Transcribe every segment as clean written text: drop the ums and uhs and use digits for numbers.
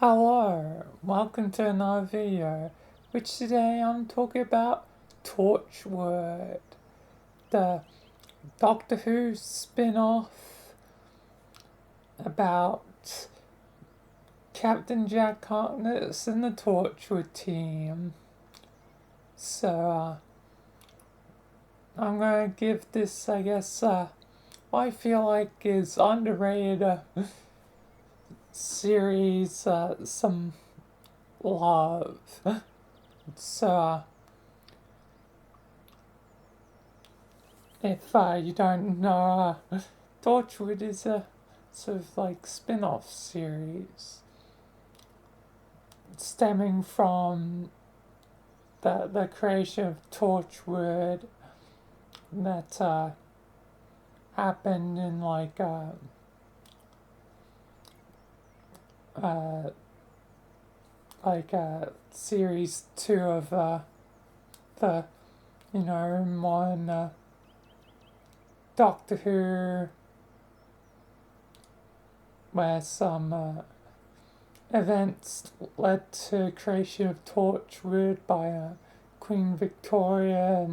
Hello, welcome to another video, which today I'm talking about Torchwood, the Doctor Who spin-off about Captain Jack Harkness and the Torchwood team. So, I'm gonna give this, I feel like is underrated series some love. So, if you don't know, Torchwood is a sort of like spin off series stemming from the creation of Torchwood that happened in uh, series 2 of the modern Doctor Who, where some events led to creation of Torchwood by Queen Victoria,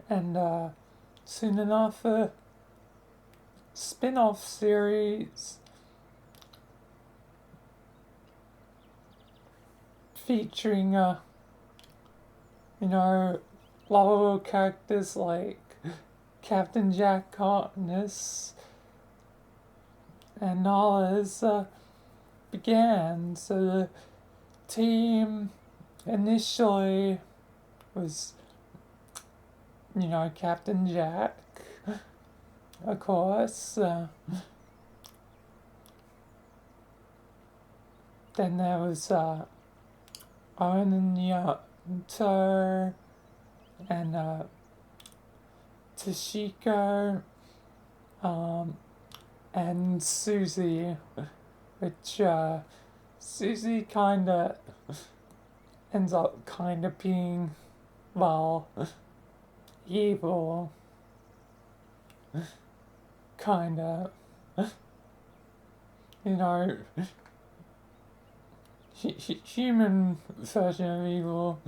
and soon enough a spin-off series featuring lovable characters like Captain Jack Harkness and others began. So the team initially was, Captain Jack, of course. Then there was Owen and Yato and Tashiko, and Susie, which Susie kinda ends up being, well, evil, kinda, you know, human version of evil,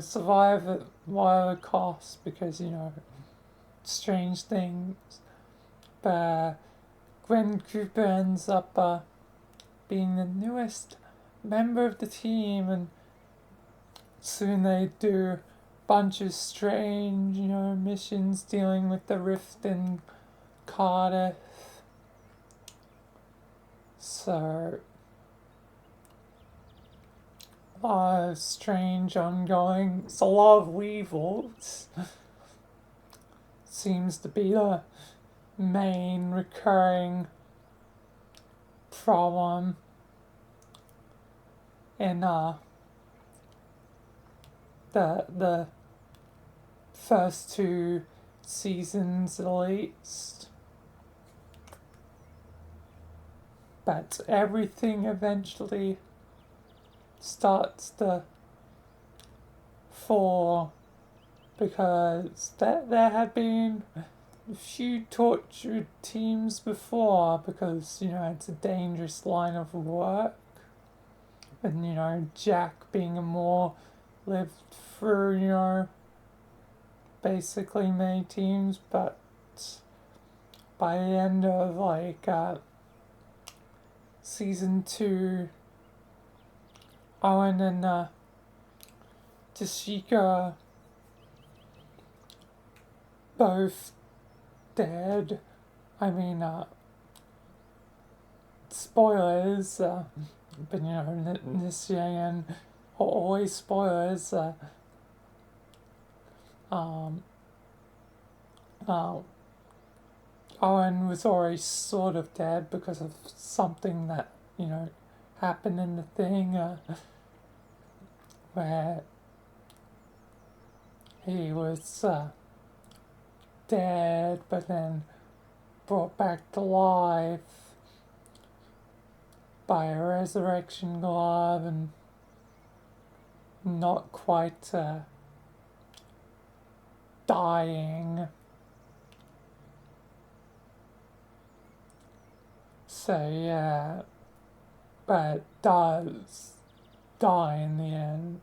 survive at whatever cost because, strange things. But Gwen Cooper ends up being the newest member of the team, and soon they do a bunch of strange, missions dealing with the rift in Cardiff. So, a lot of strange ongoing. It's a lot of weevils. Seems to be the main recurring problem in the first two seasons at least. But everything eventually starts to fall because there had been a few tortured teams before because, it's a dangerous line of work. And, Jack being a more lived through, basically many teams, but by the end of season 2, Owen and Tashika both dead. I mean, spoilers, but this year and always spoilers. Owen was already sort of dead because of something that happened in the thing where he was dead, but then brought back to life by a resurrection glove and not quite dying. So yeah, but does die in the end.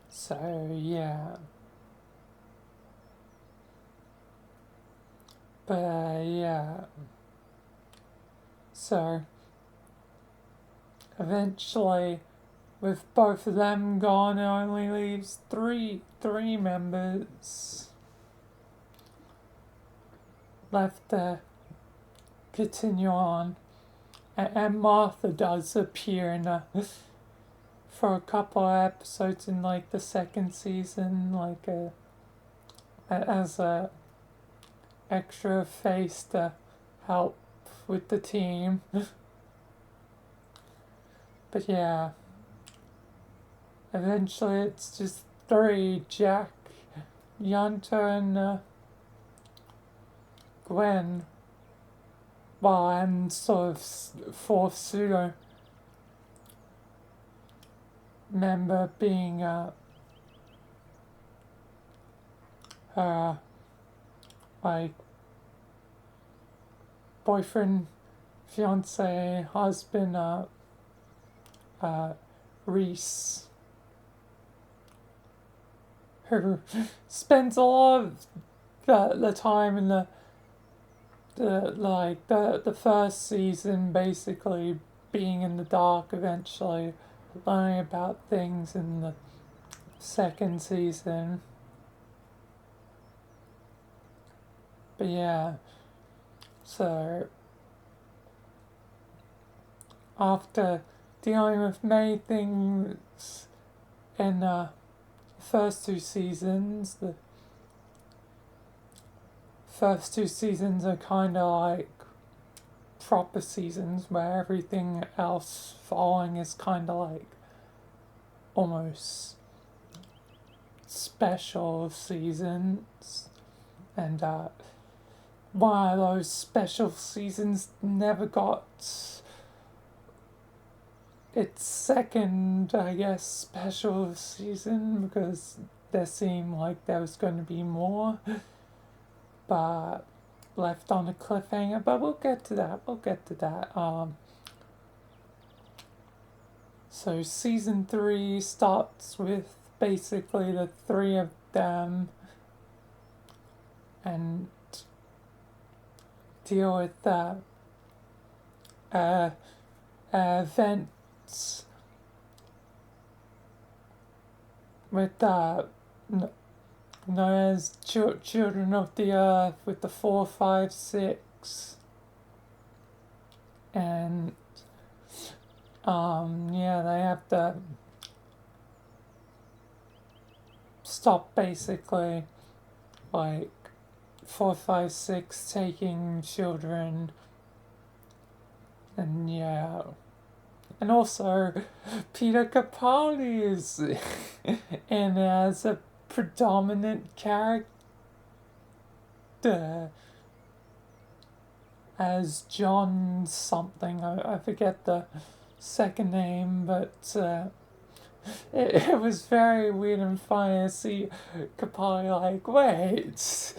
So yeah, but yeah, so eventually, with both of them gone, it only leaves three members left to continue on. And Martha does appear in for a couple of episodes in like the second season, like as a extra face to help with the team. But yeah, eventually it's just three: Jack, Yanta, and Gwen. Well, and sort of fourth pseudo member being her like boyfriend, fiance, husband, Reese, who spends a lot of the time in the first season basically being in the dark, eventually learning about things in the second season. But yeah, so after dealing with many things in the first two seasons, the first two seasons are kind of like proper seasons where everything else following is kind of like almost special seasons. And one of those special seasons never got its second, I guess, special season because there seemed like there was going to be more, but left on a cliffhanger. But we'll get to that. So season 3 starts with basically the three of them and deal with events with known as Children of the Earth with the 4, 5, 6, and yeah, they have to stop basically like 4, 5, 6 taking children, and yeah. And also, Peter Capaldi is in as a predominant character as John something. I forget the second name, but it was very weird and funny to see Capaldi like, wait,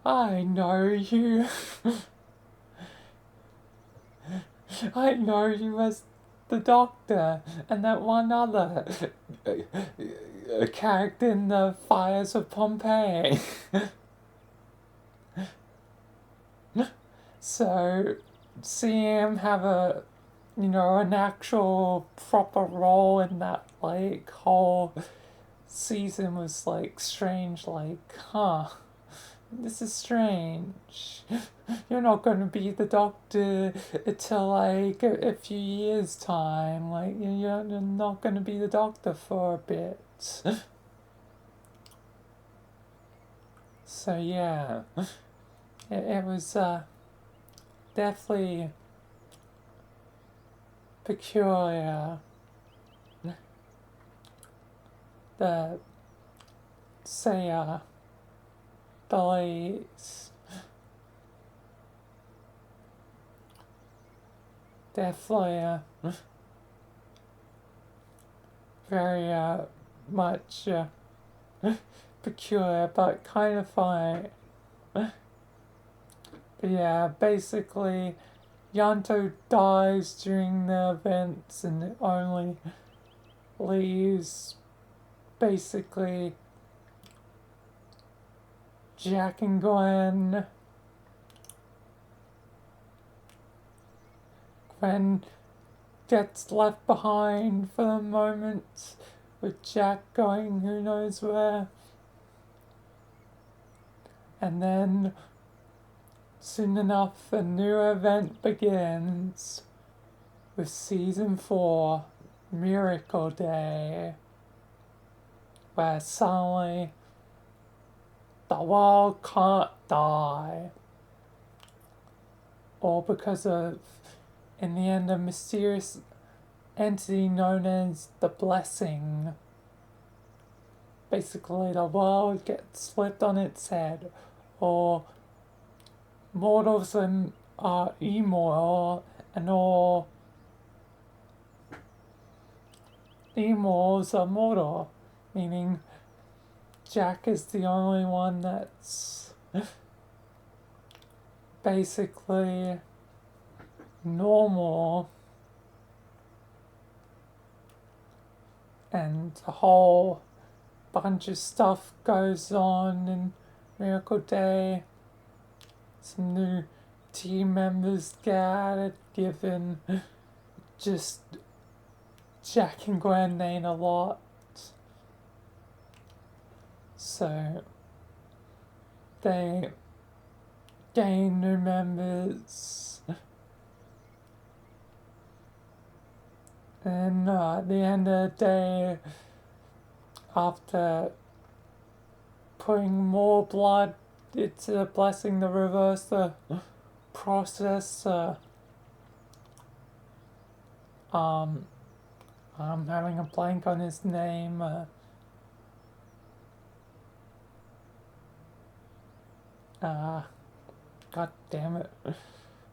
I know you. I know you as the Doctor and that one other character in the Fires of Pompeii. So, seeing him have an actual proper role in that, like, whole season was, like, strange, like, huh, this is strange. You're not going to be the Doctor until, like, a few years' time. Like, you're not going to be the Doctor for a bit. So, yeah. It was, definitely peculiar. The, say, delays. Definitely, very, much, peculiar, but kind of funny. But yeah, basically, Yanto dies during the events and it only leaves basically Jack and Gwen. Gwen gets left behind for the moment with Jack going who knows where. And then soon enough a new event begins with season 4, Miracle Day, where suddenly the world can't die. All because of, in the end, a mysterious entity known as the Blessing. Basically, the world gets flipped on its head, or mortals are immortal, and all immortals are mortal, meaning Jack is the only one that's basically normal, and a whole bunch of stuff goes on in Miracle Day. Some new team members get added, given just Jack and Gwen ain't a lot. So they gain new members. And at the end of the day, after putting more blood into the Blessing to reverse the process, I'm having a blank on his name. God damn it.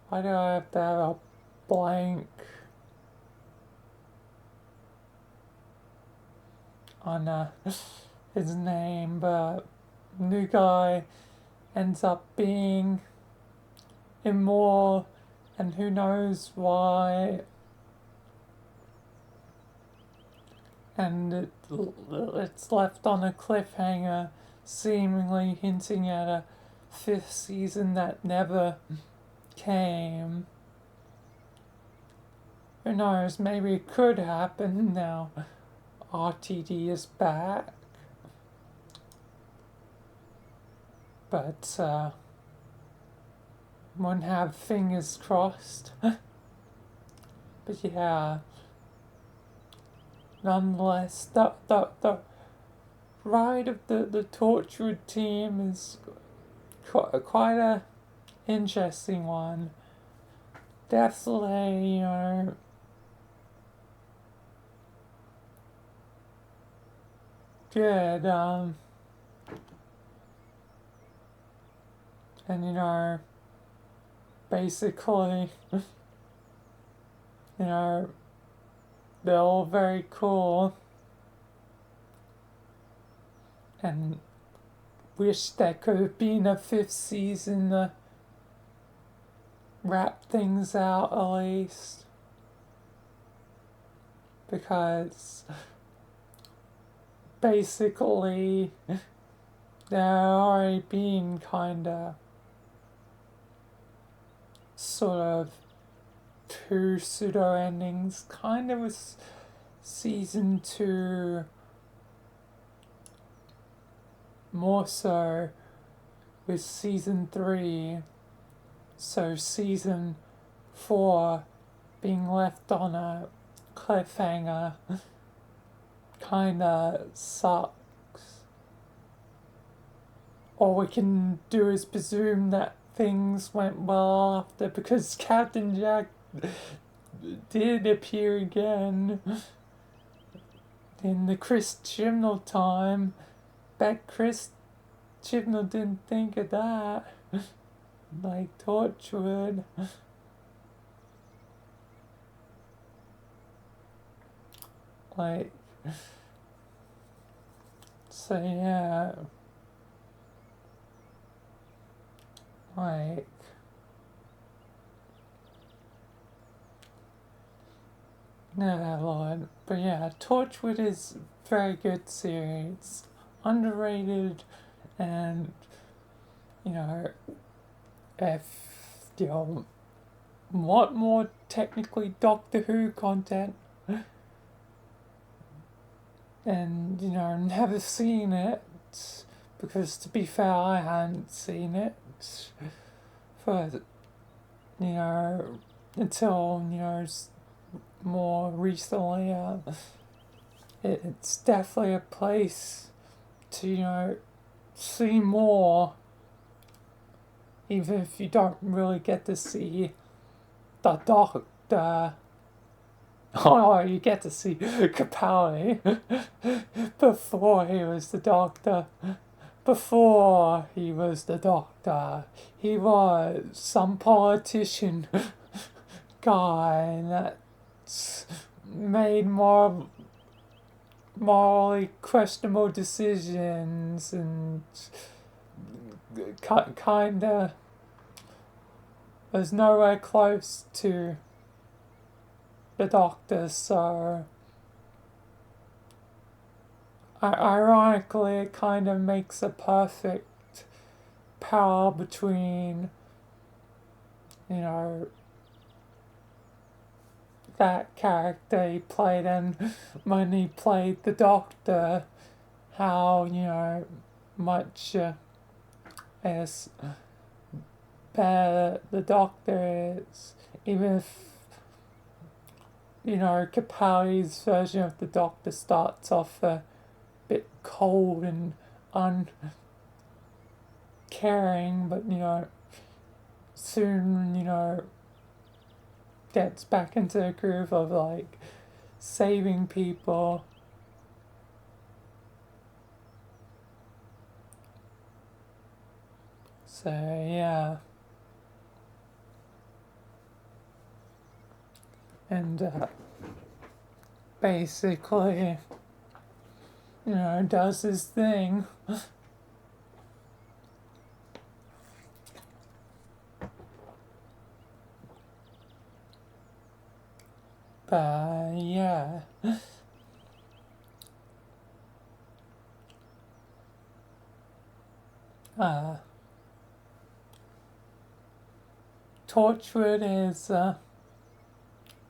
Why do I have to have a blank on his name? But new guy ends up being immoral, and who knows why. And it's left on a cliffhanger, seemingly hinting at a 5th season that never came. Who knows, maybe it could happen now. RTD is back. But, wouldn't have fingers crossed. But yeah, nonetheless, the ride of the Torchwood team is quite a interesting one. Definitely, good. And basically, they're all very cool. And wish there could have been a 5th season to wrap things out at least. Because basically there already been kinda sort of 2 pseudo endings, kind of with season 2, more so with season 3. So season 4 being left on a cliffhanger kinda sucks. All we can do is presume that things went well after, because Captain Jack did appear again in the Chris Chibnall time. Bet Chris Chibnall didn't think of that. Like Torchwood. Like, so yeah. Like, No, Lord. But yeah, Torchwood is a very good series. Underrated, and, you know, if you want more technically Doctor Who content, and, never seen it, because to be fair, I hadn't seen it for, until, more recently. It's definitely a place to, see more, even if you don't really get to see the Doctor. Oh, you get to see Capaldi before he was the Doctor. Before he was the Doctor, he was some politician guy that's made more morally questionable decisions and kinda was nowhere close to the Doctor, so ironically it kind of makes a perfect parallel between, you know, that character he played and when he played the Doctor, how, much as bad the Doctor is, even if, Capaldi's version of the Doctor starts off a bit cold and uncaring, but, soon, gets back into the groove of, like, saving people. So, yeah. And, basically, does his thing. But, yeah. Torchwood is a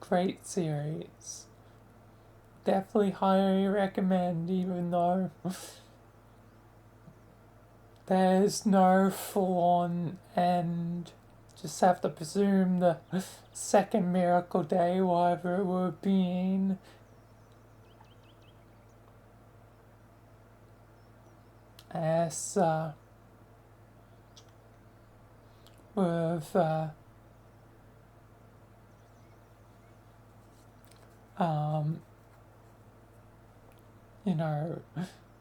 great series. Definitely highly recommend, even though there's no full-on end. Just have to presume the second miracle day, whatever it would have been, as with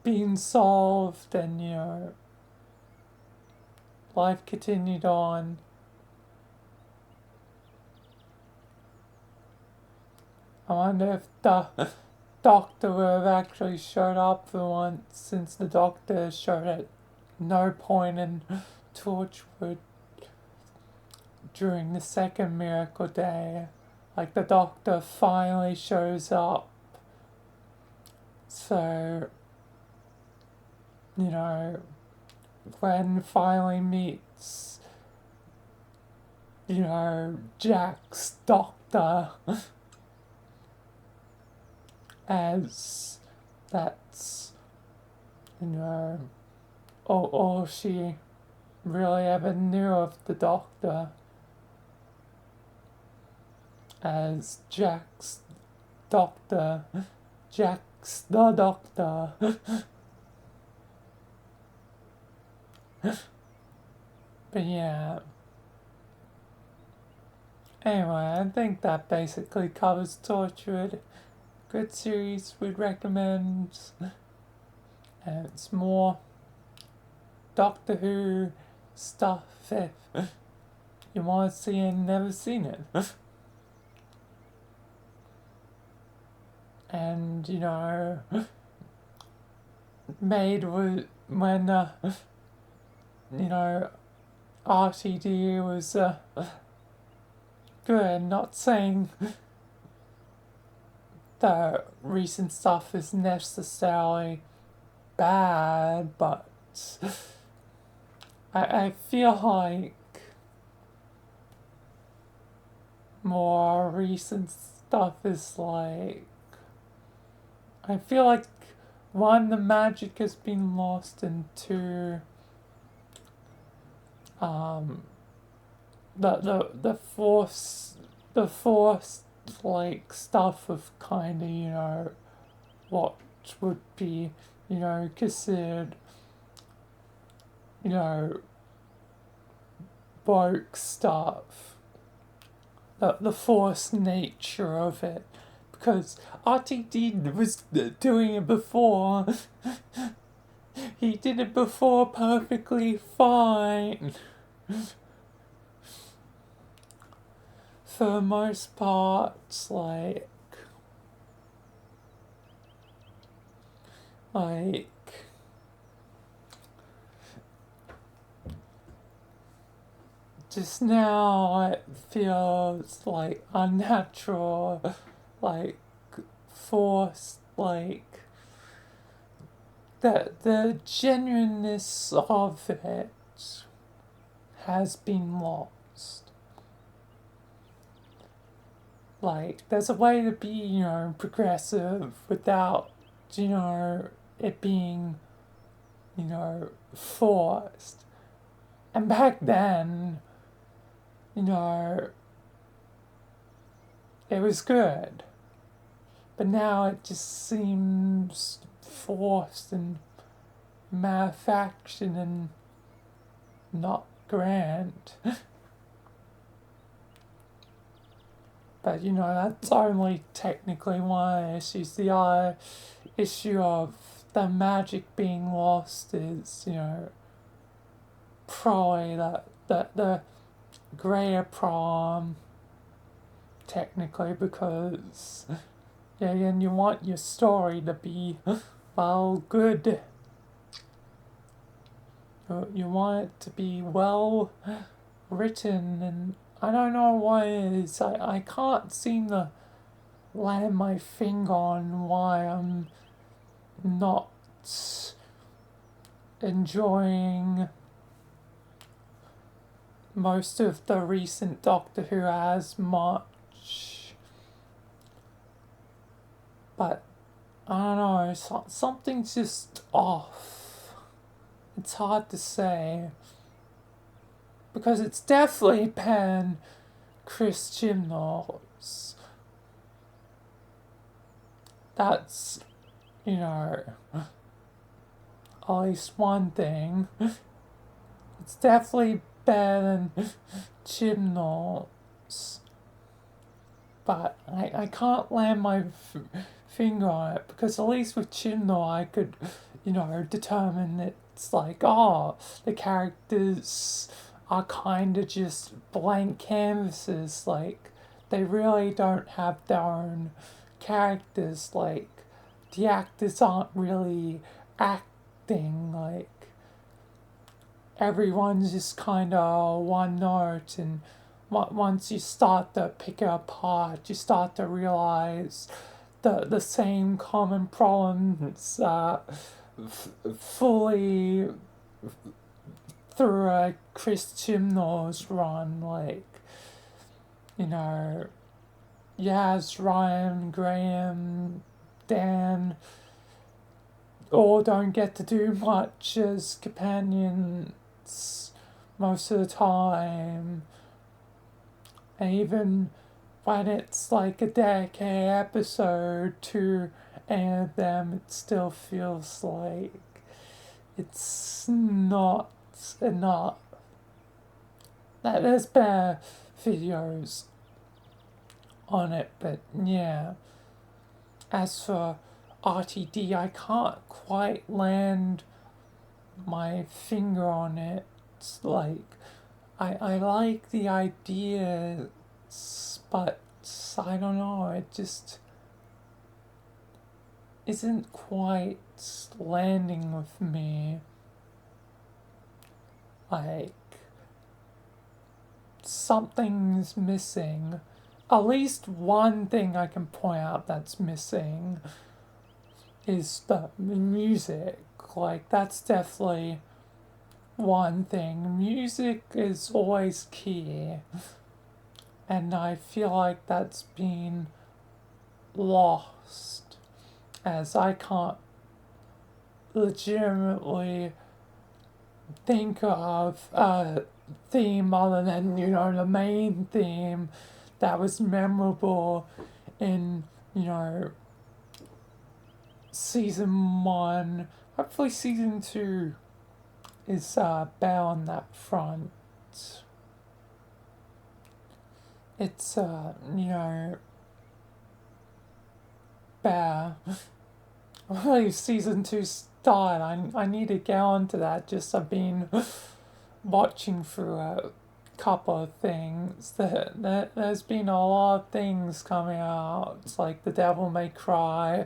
being solved, and life continued on. I wonder if the Doctor would have actually showed up for once, since the Doctor showed at no point in Torchwood during the second miracle day. Like, the Doctor finally shows up. So, Gwen finally meets, Jack's Doctor, as that's, all she really ever knew of the Doctor, as Jack's Doctor. Jack's the Doctor. But yeah. Anyway, I think that basically covers Torchwood. Good series, we'd recommend. And it's more Doctor Who stuff if you want to see and never seen it. And, made with when, RTD was good, not saying the recent stuff is necessarily bad, but I feel like more recent stuff is like, I feel like one, the magic has been lost, and two, um, the forced like stuff of kind of, what would be, considered, you know woke stuff, the forced nature of it, because RTD was doing it before. He did it before perfectly fine. For the most part, like just now it feels like unnatural, like forced, like the genuineness of it has been lost. Like, there's a way to be, progressive without, it being, forced. And back then, it was good. But now it just seems forced and manufactured and not grand. But that's only technically one of the issues. The other issue of the magic being lost is, probably the greater problem, technically, because and you want your story to be, well, good. You want it to be well written, and I don't know what it is. I can't seem to land my finger on why I'm not enjoying most of the recent Doctor Who as much. But I don't know, something's just off. It's hard to say. Because it's definitely been Chris Chibnall's. That's, at least one thing. It's definitely better than Chibnall's. But I can't land my finger on it, because at least with Chibnall I could, determine it's like, oh, the characters are kind of just blank canvases, like, they really don't have their own characters, like, the actors aren't really acting, like, everyone's just kind of one note, and once you start to pick it apart, you start to realize the same common problems fully through a Chris Chibnall's run, like, Yaz, Ryan, Graham, Dan, all don't get to do much as companions most of the time. And even when it's like a decade episode to any of them, it still feels like it's not enough. There's better videos on it, but yeah. As for RTD, I can't quite land my finger on it. It's like, I like the ideas, but I don't know, it just isn't quite landing with me. Like, something's missing. at least one thing I can point out that's missing is the music. Like, that's definitely one thing. Music is always key, and I feel like that's been lost, as I can't legitimately think of a theme other than, the main theme that was memorable in, season one. Hopefully season two is better on that front. It's, better. Really, season two start. I need to get onto that. Just I've been watching through a couple of things. There's been a lot of things coming out. It's like The Devil May Cry.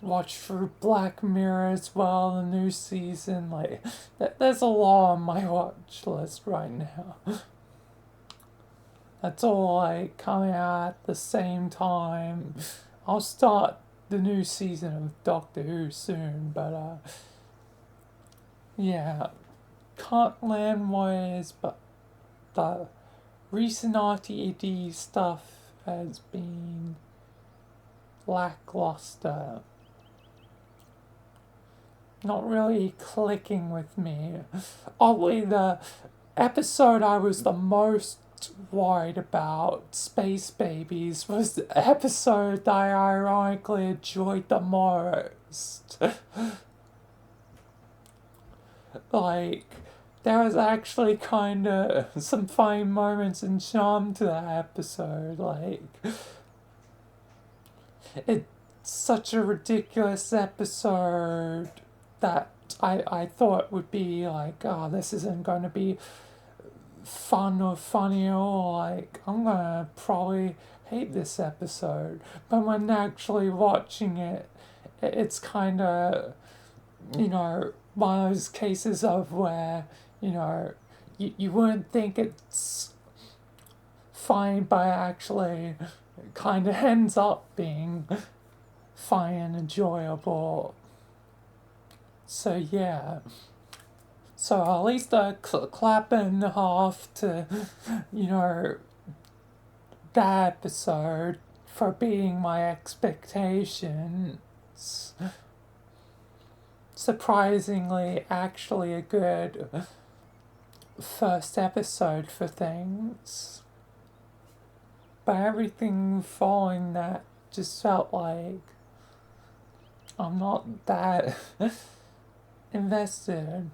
Watch through Black Mirror as well, the new season. Like, there's a lot on my watch list right now. That's all like coming out at the same time. I'll start the new season of Doctor Who soon, but yeah, can't land ways, but the recent RTD stuff has been lackluster. Not really clicking with me. Oddly, the episode I was the most worried about, Space Babies, was the episode that I ironically enjoyed the most. Like, there was actually kind of some funny moments and charm to that episode. Like, it's such a ridiculous episode that I thought would be like, oh, this isn't going to be fun or funny at all. Like, I'm gonna probably hate this episode. But when actually watching it, it's kind of, one of those cases of where, you wouldn't think it's fine, but actually kind of ends up being fine and enjoyable. So, yeah. So at least a clap and a half to, that episode for beating my expectations. Surprisingly, actually a good first episode for things. But everything following that just felt like I'm not that invested.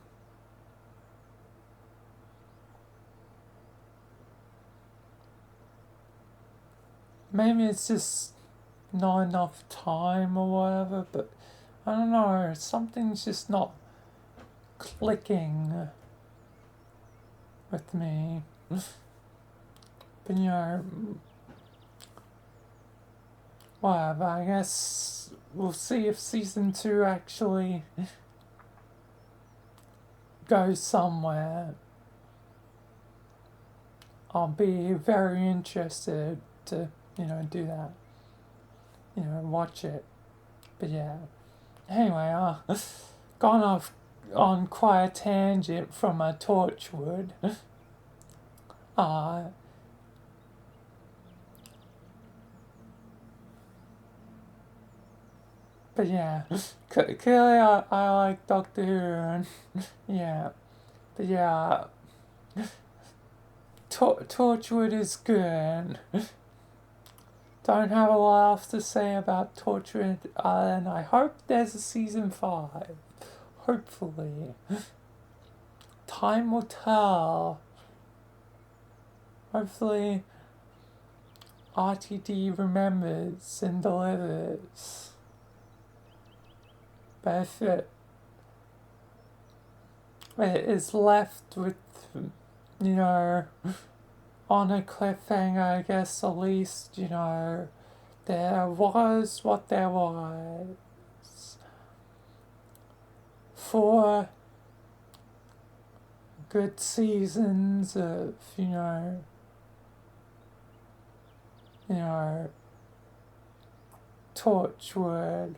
Maybe it's just not enough time or whatever, but I don't know, something's just not clicking with me. But whatever, I guess we'll see if season two actually goes somewhere. I'll be very interested to, do that. Watch it. But yeah. Anyway, gone off on quite a tangent from a torchwood. But yeah, clearly I like Doctor Who, and yeah. But yeah, Torchwood is good. Don't have a lot else to say about Torchwood, and I hope there's a season 5. Hopefully. Time will tell. Hopefully, RTD remembers and delivers. But if it is left with, on a cliffhanger, I guess at least, there was what there was. 4 good seasons of, it you know, torchwood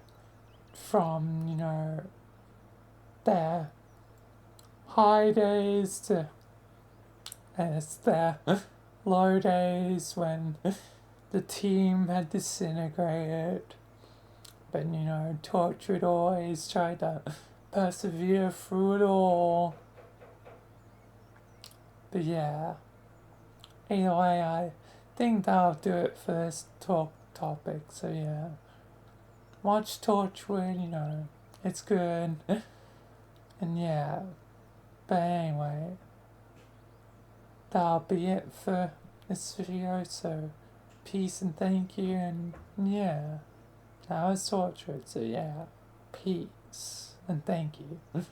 from, you know, their high days to, and it's their low days when the team had disintegrated. But, you know, Torchwood always tried to persevere through it all. But yeah, either way, I think that'll do it for this topic. So yeah, watch Torchwood, you know, it's good. And yeah, but anyway, that'll be it for this video. So peace and thank you, and yeah, that was Torchwood. So yeah, peace and thank you.